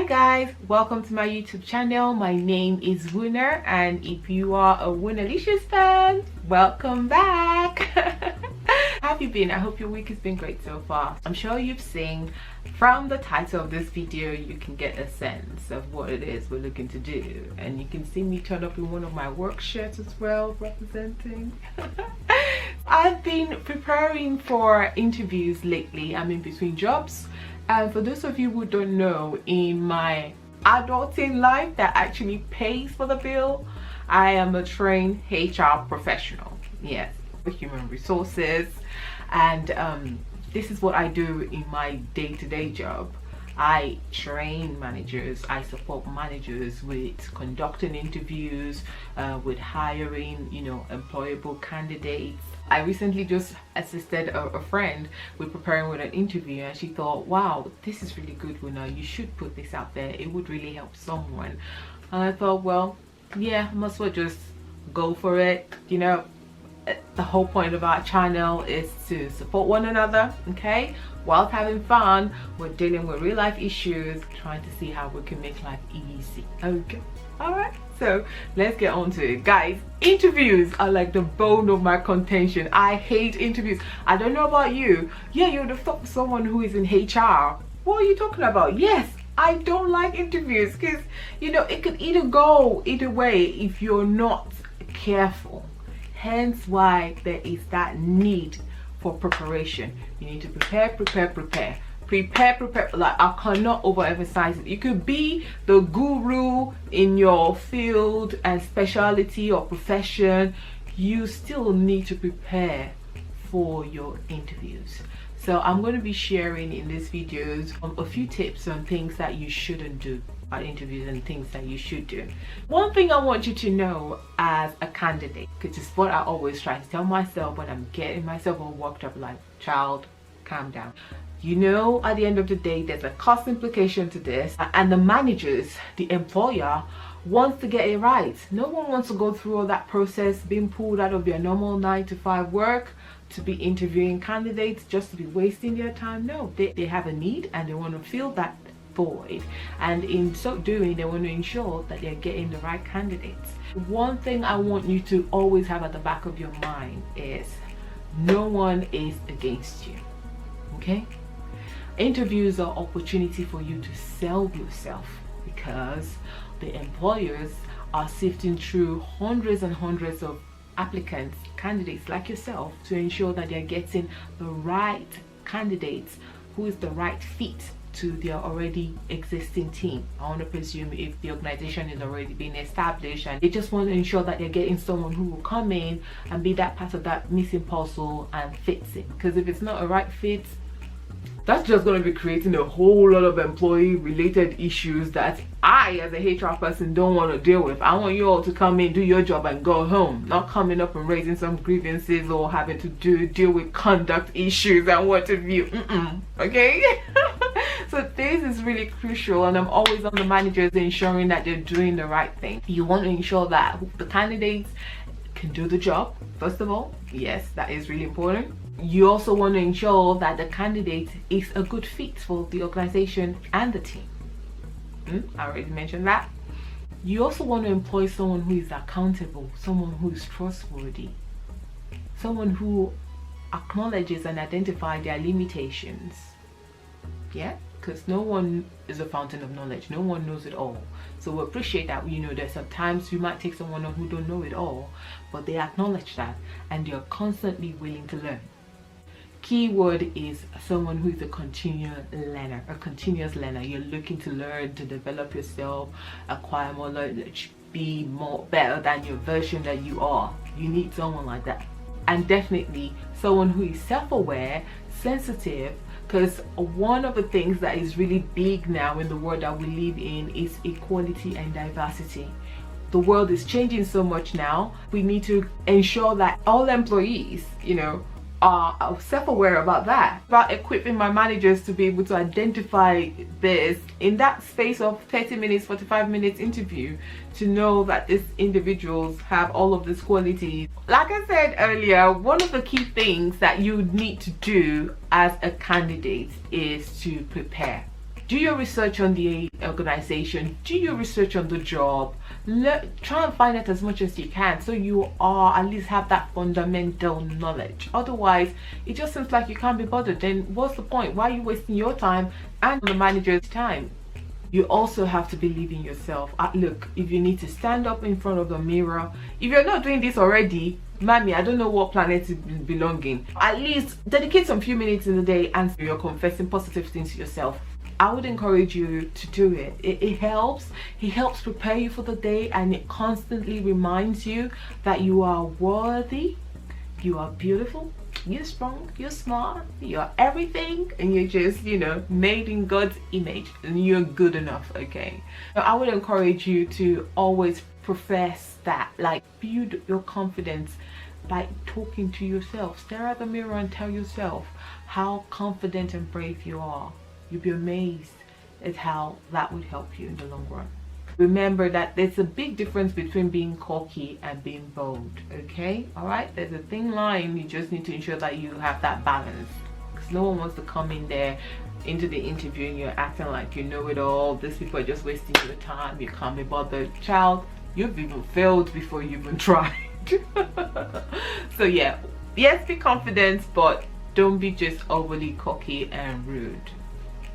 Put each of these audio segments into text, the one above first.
Hi guys, welcome to my YouTube channel. My name is Woona, and if you are a Woonalicious fan, welcome back. How have you been? I hope your week has been great so far. I'm sure you've seen from the title of this video, you can get a sense of what it is we're looking to do, and you can see me turn up in one of my work shirts as well, representing. I've been preparing for interviews lately. I'm in between jobs. And for those of you who don't know, in my adulting life that actually pays for the bill, I am a trained HR professional. Yes, human resources. And this is what I do in my day-to-day job. I train managers, I support managers with conducting interviews, with hiring, employable candidates. I recently just assisted a friend with preparing with an interview, and she thought, wow, this is really good, Woona, you should put this out there, it would really help someone. And I thought, well, yeah, I must well just go for it. The whole point of our channel is to support one another, okay, whilst having fun. We're dealing with real life issues, trying to see how we can make life easy. Okay, all right, so let's get on to it. Guys, interviews are like the bone of my contention. I hate interviews. I don't know about you. Yeah, you would have thought someone who is in HR, what are you talking about? Yes, I don't like interviews because it could either go either way if you're not careful. Hence why there is that need for preparation. You need to prepare. Like, I cannot overemphasize it. You could be the guru in your field and specialty or profession, you still need to prepare for your interviews. So I'm going to be sharing in these videos a few tips on things that you shouldn't do at interviews and things that you should do. One thing I want you to know as a candidate, because it's what I always try to tell myself when I'm getting myself all worked up, like, child, calm down. At the end of the day, there's a cost implication to this, and the managers, the employer, wants to get it right. No one wants to go through all that process, being pulled out of their normal 9-to-5 work to be interviewing candidates just to be wasting their time. No, they have a need and they want to fill that void, and in so doing they want to ensure that they're getting the right candidates. One thing I want you to always have at the back of your mind is no one is against you, okay? Interviews are opportunity for you to sell yourself, because the employers are sifting through hundreds and hundreds of applicants, candidates like yourself, to ensure that they're getting the right candidates who is the right fit to their already existing team. I want to presume if the organization is already being established, and they just want to ensure that they're getting someone who will come in and be that part of that missing puzzle and fits it. Because if it's not a right fit, that's just going to be creating a whole lot of employee related issues that I as a HR person don't want to deal with. I want you all to come in, do your job and go home, not coming up and raising some grievances or having to deal with conduct issues and what have you. Okay. So this is really crucial, and I'm always on the managers ensuring that they're doing the right thing. You want to ensure that the candidates can do the job, first of all. Yes, that is really important. You also want to ensure that the candidate is a good fit for the organization and the team. I already mentioned that. You also want to employ someone who is accountable, someone who is trustworthy, someone who acknowledges and identifies their limitations. Yeah, because no one is a fountain of knowledge. No one knows it all. So we appreciate that. There's sometimes you might take someone on who don't know it all, but they acknowledge that and they're constantly willing to learn. Key word is someone who is a continuous learner. You're looking to learn, to develop yourself, acquire more knowledge, be better than your version that you are. You need someone like that. And definitely someone who is self-aware, sensitive, because one of the things that is really big now in the world that we live in is equality and diversity. The world is changing so much now. We need to ensure that all employees, are self-aware about that, about equipping my managers to be able to identify this in that space of 30 minutes, 45 minutes interview, to know that these individuals have all of these qualities. Like I said earlier, one of the key things that you need to do as a candidate is to prepare. Do your research on the organization, do your research on the job. Try and find out as much as you can, so you are at least have that fundamental knowledge. Otherwise, it just seems like you can't be bothered. Then what's the point? Why are you wasting your time and the manager's time? You also have to believe in yourself. Look, if you need to stand up in front of the mirror, if you're not doing this already, Mammy, I don't know what planet you belong in. At least dedicate some few minutes in the day and you're confessing positive things to yourself. I would encourage you to do it. It helps. It helps prepare you for the day, and it constantly reminds you that you are worthy, you are beautiful, you're strong, you're smart, you're everything, and you're just, made in God's image, and you're good enough, okay? So I would encourage you to always profess that, like, build your confidence by talking to yourself. Stare at the mirror and tell yourself how confident and brave you are. You'll be amazed at how that would help you in the long run. Remember that there's a big difference between being cocky and being bold, okay? All right, there's a thin line. You just need to ensure that you have that balance, because no one wants to come in there into the interview and you're acting like you know it all. These people are just wasting your time. You can't be bothered. Child, you've even failed before you even tried. So yeah, yes, be confident, but don't be just overly cocky and rude.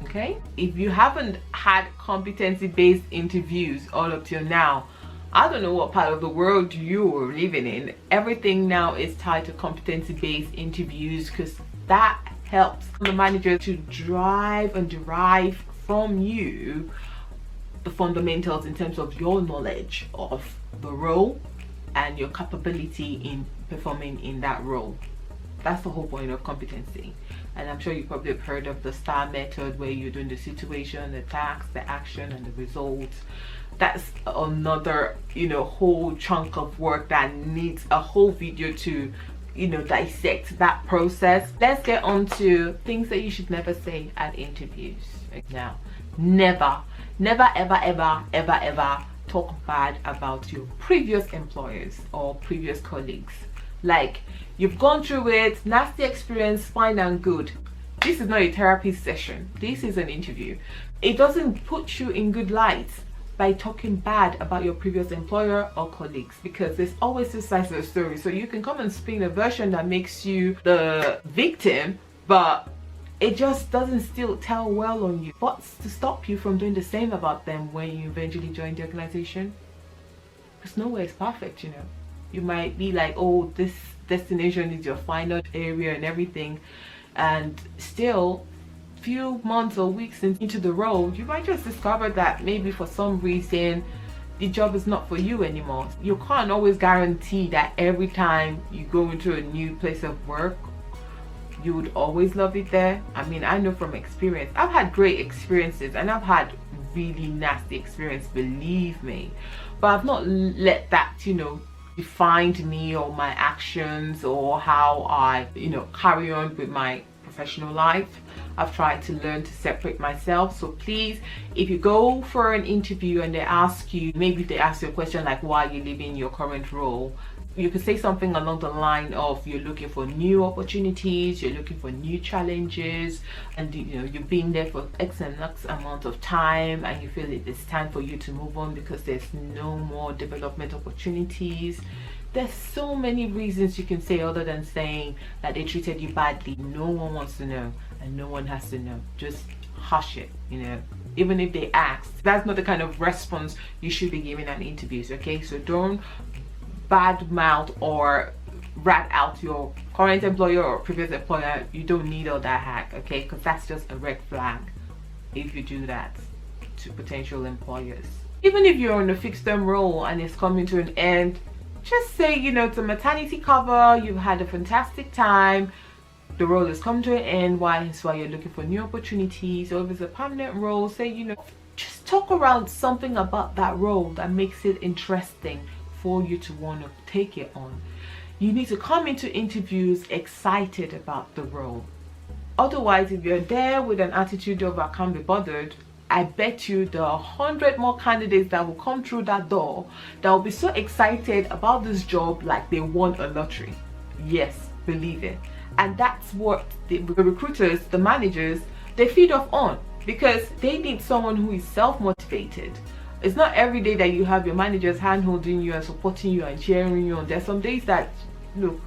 Okay, if you haven't had competency-based interviews all up till now, I don't know what part of the world you are living in. Everything now is tied to competency-based interviews, because that helps the manager to drive and derive from you the fundamentals in terms of your knowledge of the role and your capability in performing in that role. That's the whole point of competency. And I'm sure you probably have heard of the STAR method, where you're doing the situation, the task, the action, and the results. That's another, whole chunk of work that needs a whole video to, dissect that process. Let's get on to things that you should never say at interviews. Now, never, ever talk bad about your previous employers or previous colleagues. Like, you've gone through it, nasty experience, fine and good. This is not a therapy session. This is an interview. It doesn't put you in good light by talking bad about your previous employer or colleagues, because there's always two sides of the story. So you can come and spin a version that makes you the victim, but it just doesn't still tell well on you. What's to stop you from doing the same about them when you eventually join the organization? Because nowhere is perfect, You might be like, oh, this destination is your final area and everything, and still few months or weeks into the role, you might just discover that maybe for some reason the job is not for you anymore. You can't always guarantee that every time you go into a new place of work you would always love it there. I mean, I know from experience, I've had great experiences and I've had really nasty experience, believe me, but I've not let that defined me or my actions or how I carry on with my professional life. I've tried to learn to separate myself. So please, if you go for an interview and they ask you, maybe they ask you a question like, why are you leaving your current role? You could say something along the line of, you're looking for new opportunities, you're looking for new challenges, and you've been there for X and X amount of time and you feel it's time for you to move on because there's no more development opportunities. There's so many reasons you can say other than saying that they treated you badly. No one wants to know and no one has to know. Just hush it, even if they ask. That's not the kind of response you should be giving at interviews, okay? So don't bad mouth or rat out your current employer or previous employer. You don't need all that hack, okay? Because that's just a red flag if you do that to potential employers. Even if you're on a fixed term role and it's coming to an end, just say, it's a maternity cover, you've had a fantastic time, the role has come to an end, that's why you're looking for new opportunities. Or if it's a permanent role, say, just talk around something about that role that makes it interesting for you to want to take it on. You need to come into interviews excited about the role. Otherwise, if you're there with an attitude of I can't be bothered, I bet you there are 100 more candidates that will come through that door that will be so excited about this job like they won a lottery. Yes, believe it. And that's what the recruiters, the managers, they feed off on. because they need someone who is self-motivated. It's not every day that you have your managers hand holding you and supporting you and cheering you on. There's some days that, look,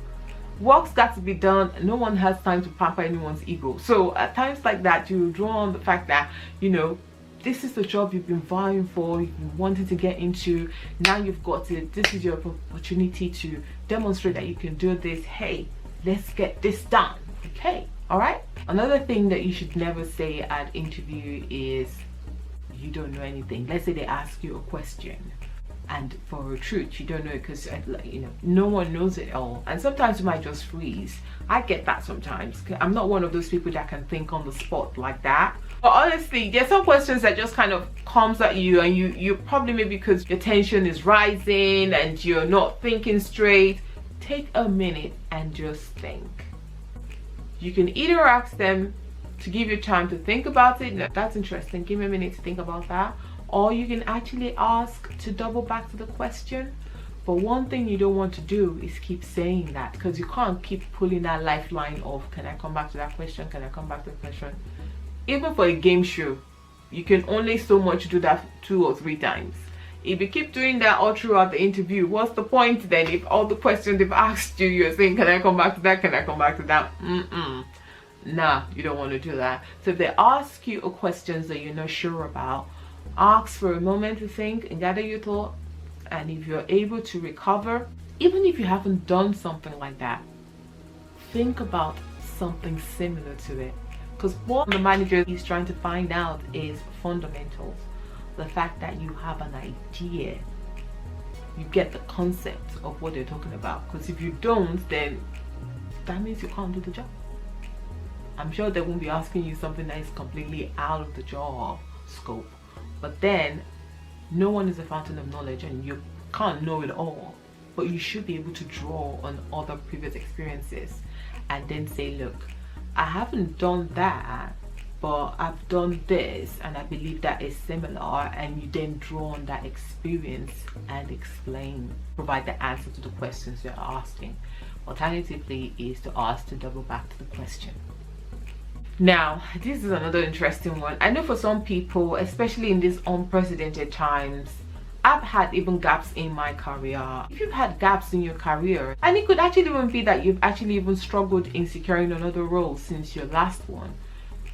work's got to be done. No one has time to pamper anyone's ego. So at times like that, you draw on the fact that, you know, this is the job you've been vying for, you've been wanting to get into. Now you've got it. This is your opportunity to demonstrate that you can do this. Hey, let's get this done. Okay, all right. Another thing that you should never say at interview is you don't know anything. Let's say they ask you a question, and for a truth you don't know, because you know, no one knows it all, and sometimes you might just freeze. I get that sometimes. I'm not one of those people that can think on the spot like that. But honestly, there's some questions that just kind of comes at you, and you probably, maybe because your tension is rising and you're not thinking straight, take a minute and just think. You can either ask them to give you time to think about it. No, that's interesting, give me a minute to think about that. Or you can actually ask to double back to the question. But one thing you don't want to do is keep saying that, because you can't keep pulling that lifeline of, can I come back to that question? Can I come back to the question? Even for a game show, you can only so much do that 2 or 3 times. If you keep doing that all throughout the interview, what's the point then? If all the questions they've asked you, you're saying, can I come back to that? Can I come back to that? Nah, you don't want to do that. So if they ask you a question that you're not sure about, ask for a moment to think and gather your thought. And if you're able to recover, even if you haven't done something like that, think about something similar to it. Because what the manager is trying to find out is fundamentals. The fact that you have an idea, you get the concept of what they're talking about. Because if you don't, then that means you can't do the job. I'm sure they won't be asking you something that is completely out of the job scope. But then, no one is a fountain of knowledge, and you can't know it all. But you should be able to draw on other previous experiences and then say, look, I haven't done that, but I've done this, and I believe that is similar. And you then draw on that experience and explain, provide the answer to the questions you're asking. Alternatively is to ask to double back to the question. Now, this is another interesting one. I know for some people, especially in these unprecedented times, I've had even gaps in my career. If you've had gaps in your career, and it could actually even be that you've actually even struggled in securing another role since your last one,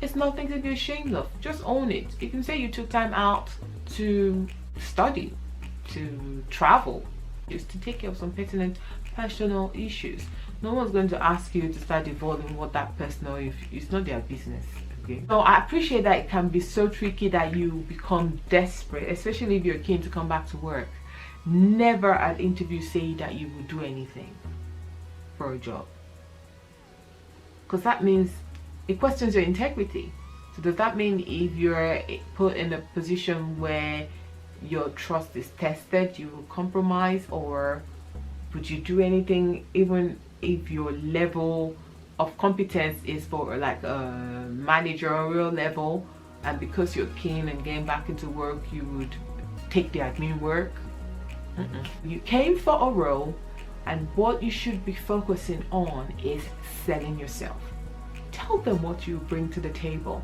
it's nothing to be ashamed of. Just own it. You can say you took time out to study, to travel, just to take care of some pertinent personal issues. No one's going to ask you to start divulging what that personal, if it's not their business. Okay, so I appreciate that it can be so tricky that you become desperate, especially if you're keen to come back to work. Never at interview say that you will do anything for a job, because that means it questions your integrity. So does that mean if you're put in a position where your trust is tested, you will compromise? Or would you do anything even if your level of competence is for like a managerial level, and because you're keen and getting back into work, you would take the admin work? You came for a role, and what you should be focusing on is selling yourself. Tell them what you bring to the table.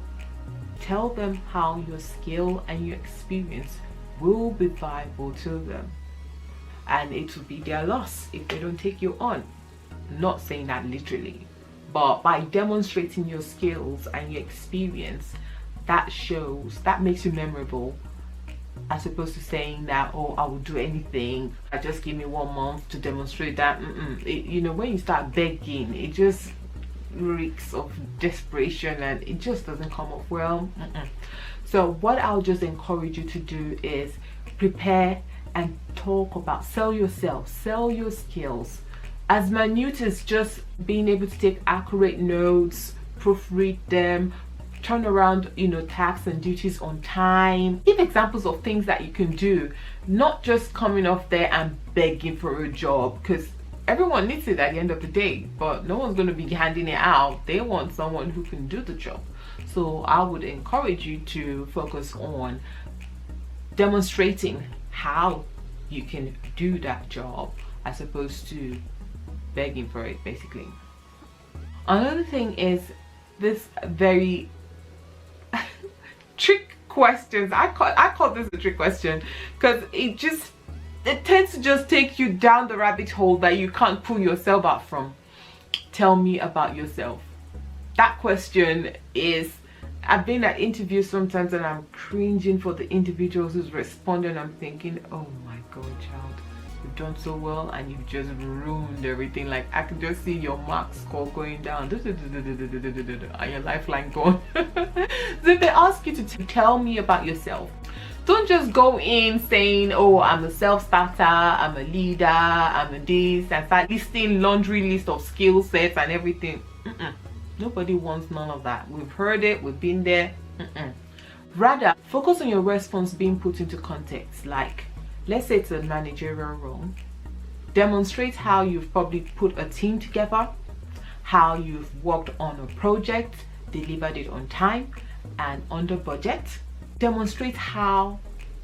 Tell them how your skill and your experience will be valuable to them, and it will be their loss if they don't take you on. Not saying that literally, but by demonstrating your skills and your experience, that shows, that makes you memorable, as opposed to saying that, oh, I will do anything, just give me 1 month to demonstrate that. You know, when you start begging, it just reeks of desperation, and it just doesn't come off well. So what I'll just encourage you to do is prepare and talk about, sell yourself, sell your skills. As minute as just being able to take accurate notes, proofread them, turn around, you know, tasks and duties on time. Give examples of things that you can do, not just coming off there and begging for a job, because everyone needs it at the end of the day, but no one's going to be handing it out. They want someone who can do the job. So I would encourage you to focus on demonstrating how you can do that job, as opposed to begging for it, basically. Another thing is this very trick questions. I call this a trick question because it tends to just take you down the rabbit hole that you can't pull yourself out from. Tell me about yourself. That question is, I've been at interviews sometimes and I'm cringing for the individuals who's responding. I'm thinking, oh my God, child, you've done so well and you've just ruined everything. Like, I can just see your mark score going down and your lifeline gone. So if they ask you to tell me about yourself, don't just go in saying, oh, I'm a self-starter, I'm a leader, I'm a this, and start listing laundry list of skill sets and everything. Nobody wants none of that. We've heard it, we've been there. Rather, focus on your response being put into context. Like, let's say it's a managerial role. Demonstrate how you've probably put a team together, how you've worked on a project, delivered it on time and under budget. Demonstrate how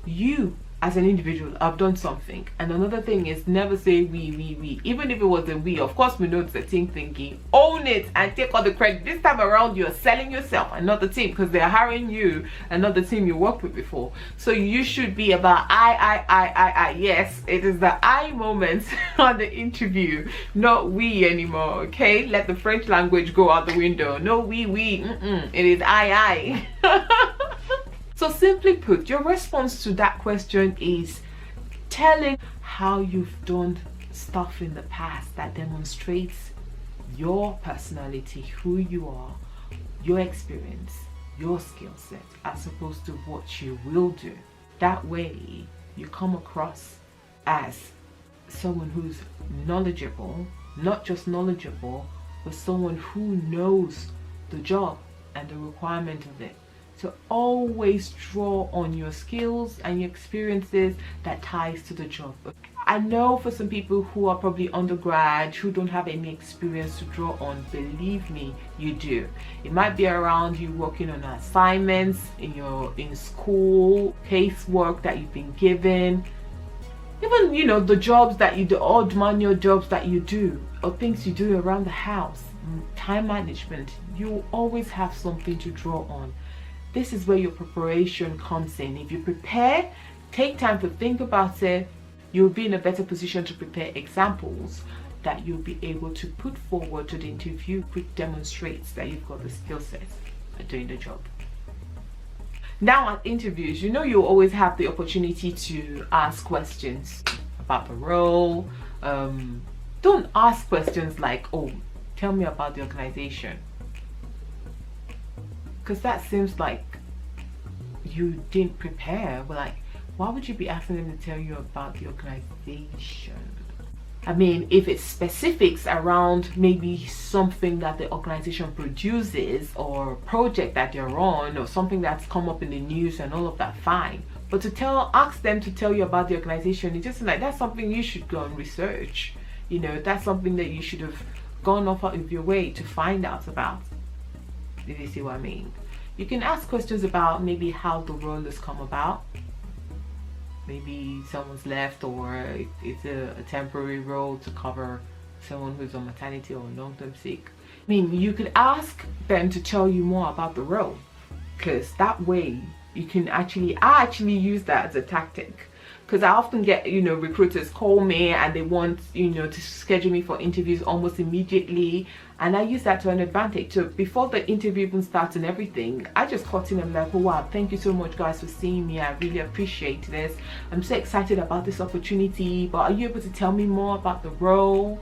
you as an individual have done something. And another thing is, never say we. Even if it was a we, of course we know it's a team thinking. Own it and take all the credit. This time around you're selling yourself and not the team, because they're hiring you and not the team you worked with before. So you should be about I. Yes, it is the I moment on the interview, not we anymore. Okay, let the French language go out the window. No we. It is I. So simply put, your response to that question is telling how you've done stuff in the past that demonstrates your personality, who you are, your experience, your skill set, as opposed to what you will do. That way, you come across as someone who's knowledgeable, not just knowledgeable, but someone who knows the job and the requirement of it. So always draw on your skills and your experiences that ties to the job. I know for some people who are probably undergrad, who don't have any experience to draw on, believe me, you do. It might be around you working on assignments in school, casework that you've been given, even, you know, the jobs that you do, odd manual jobs that you do, or things you do around the house, time management. You always have something to draw on. This is where your preparation comes in. If you prepare, take time to think about it, you'll be in a better position to prepare examples that you'll be able to put forward to the interview, which demonstrates that you've got the skill set at doing the job. Now at interviews, you know, you always have the opportunity to ask questions about the role. Don't ask questions like, oh, tell me about the organization. Because that seems like you didn't prepare. But like, why would you be asking them to tell you about the organization? I mean, if it's specifics around maybe something that the organization produces or a project that you're on or something that's come up in the news and all of that, fine. But to ask them to tell you about the organization, it's just like, that's something you should go and research. You know, that's something that you should have gone off of your way to find out about. If you see what I mean. You can ask questions about maybe how the role has come about. Maybe someone's left, or it's a temporary role to cover someone who's on maternity or long-term sick. I mean, you could ask them to tell you more about the role, because that way you can I actually use that as a tactic. Because I often get, you know, recruiters call me and they want, you know, to schedule me for interviews almost immediately. And I use that to an advantage. So before the interview even starts and everything, I just cut in and like, oh wow, thank you so much guys for seeing me. I really appreciate this. I'm so excited about this opportunity. But are you able to tell me more about the role?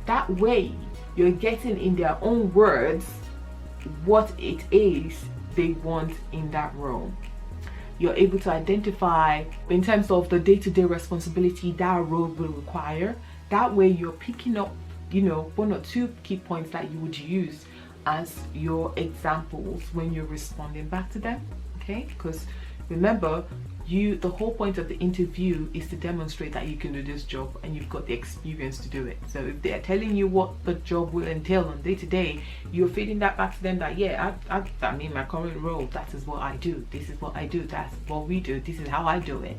That way, you're getting in their own words what it is they want in that role. You're able to identify in terms of the day-to-day responsibility that role will require. That way you're picking up, you know, one or two key points that you would use as your examples when you're responding back to them. Okay, because remember, the whole point of the interview is to demonstrate that you can do this job and you've got the experience to do it. So if they're telling you what the job will entail on day to day, you're feeding that back to them that, yeah, I mean, my current role, that is what I do, this is what I do, that's what we do, this is how I do it,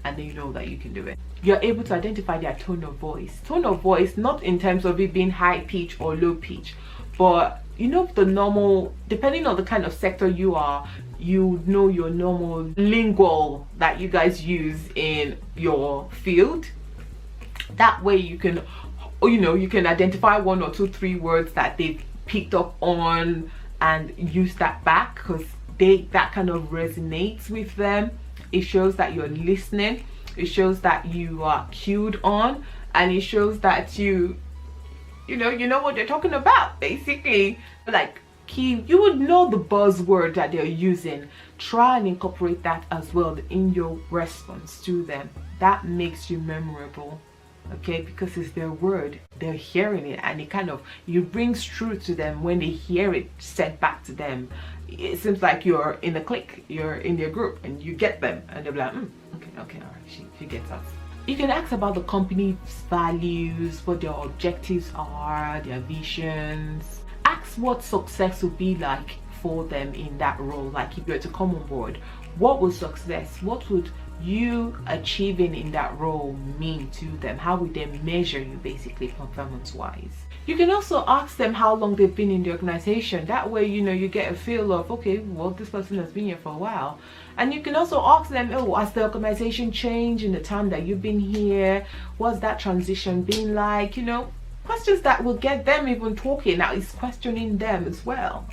and they know that you can do it. You're able to identify their tone of voice, not in terms of it being high pitch or low pitch, but you know, the normal, depending on the kind of sector you are, you know your normal lingual that you guys use in your field. That way you can, you can identify 1 or 2, 3 words that they've picked up on and use that back, because that kind of resonates with them. It shows that you're listening, it shows that you are cued on, and it shows that you know what they're talking about, basically. Like, you would know the buzzword that they're using. Try and incorporate that as well in your response to them. That makes you memorable, okay? Because it's their word, they're hearing it, and it brings truth to them when they hear it said back to them. It seems like you're in a clique, you're in their group, and you get them, and they're like, okay, all right, she gets us. You can ask about the company's values, what their objectives are, their visions. Ask what success would be like for them in that role. Like, if you were to come on board, what would success, what would you achieving in that role mean to them? How would they measure you, basically, performance wise? You can also ask them how long they've been in the organization. That way, you get a feel of, okay, well, this person has been here for a while. And you can also ask them, oh, has the organization changed in the time that you've been here? What's that transition been like? Questions that will get them even talking. Now it's questioning them as well,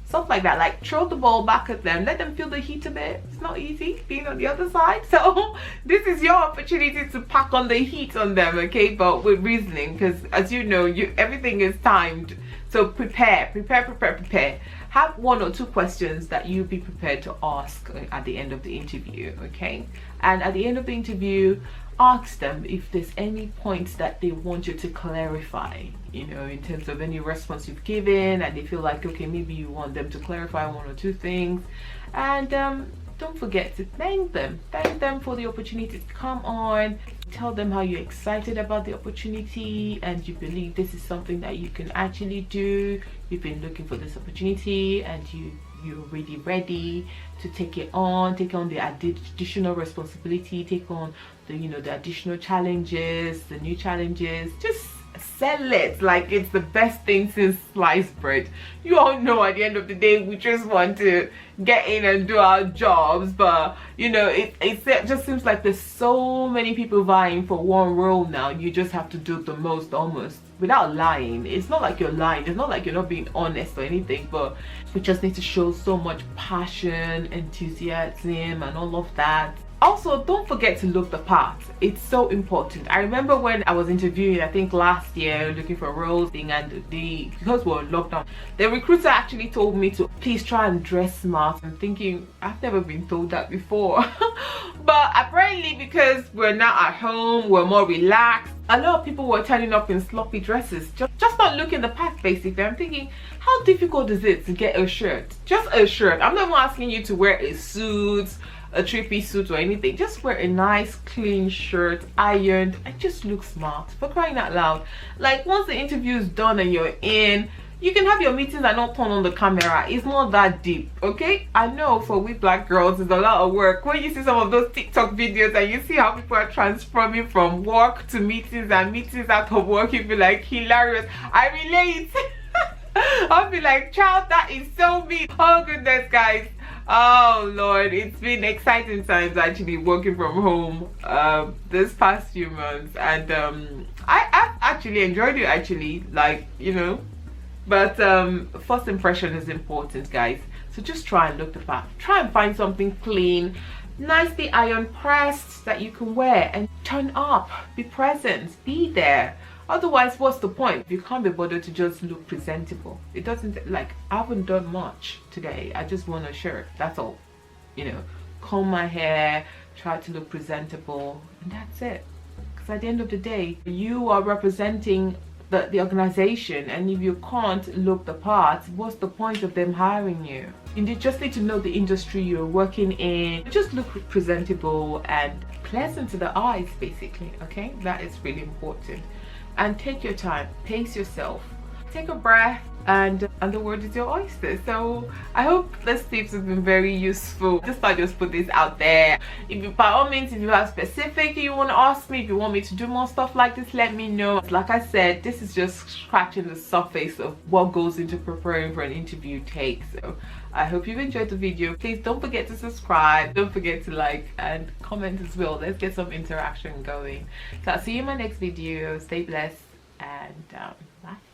stuff like that. Like, throw the ball back at them, let them feel the heat a bit. It's not easy being on the other side, so this is your opportunity to pack on the heat on them, okay? But with reasoning, because as you know, everything is timed. So prepare. Have 1 or 2 questions that you'll be prepared to ask at the end of the interview, okay? And at the end of the interview, ask them if there's any points that they want you to clarify, in terms of any response you've given, and they feel like, okay, maybe you want them to clarify 1 or 2 things. And don't forget to thank them for the opportunity to come on. Tell them how you're excited about the opportunity and you believe this is something that you can actually do. You've been looking for this opportunity and you're really ready to take on the additional responsibility, take on the additional challenges, the new challenges. Just sell it like it's the best thing since sliced bread. You all know at the end of the day we just want to get in and do our jobs, but it just seems like there's so many people vying for one role now. You just have to do the most, almost without lying. It's not like you're lying, it's not like you're not being honest or anything, but we just need to show so much passion, enthusiasm, and all of that. Also, don't forget to look the part. It's so important. I remember when I was interviewing, I think last year, looking for roles, and because we're on lockdown, the recruiter actually told me to please try and dress smart. I'm thinking, I've never been told that before. But apparently, because we're now at home, we're more relaxed. A lot of people were turning up in sloppy dresses, just not looking the part, basically. I'm thinking, how difficult is it to get a shirt? Just a shirt. I'm not even asking you to wear a suit, a 3-piece suit or anything. Just wear a nice clean shirt, ironed, and just look smart, for crying out loud. Like, once the interview is done and you're in, you can have your meetings and not turn on the camera. It's not that deep, okay? I know for we black girls it's a lot of work. When you see some of those TikTok videos and you see how people are transforming from work to meetings and meetings out of work, you feel like, hilarious. I relate. I'll be like, child, that is so me. Oh goodness, guys. Oh Lord, it's been exciting times actually working from home this past few months, and I've actually enjoyed it, actually, like, but first impression is important, guys. So just try and look the part. Try and find something clean, nicely iron pressed that you can wear, and turn up, be present, be there. Otherwise, what's the point? You can't be bothered to just look presentable. It doesn't, like, I haven't done much today. I just want a shirt, that's all. Comb my hair, try to look presentable, and that's it. Because at the end of the day, you are representing the organization, and if you can't look the part, what's the point of them hiring you? You just need to know the industry you're working in. Just look presentable and pleasant to the eyes, basically, okay? That is really important. And take your time, pace yourself, take a breath, and the word is your oyster. So I hope these tips have been very useful. Just thought I'd just put this out there. If you, by all means, if you have specific you want to ask me, if you want me to do more stuff like this, let me know. Like I said, this is just scratching the surface of what goes into preparing for an interview take. So I hope you've enjoyed the video. Please don't forget to subscribe, don't forget to like and comment as well. Let's get some interaction going. So I'll see you in my next video. Stay blessed and bye.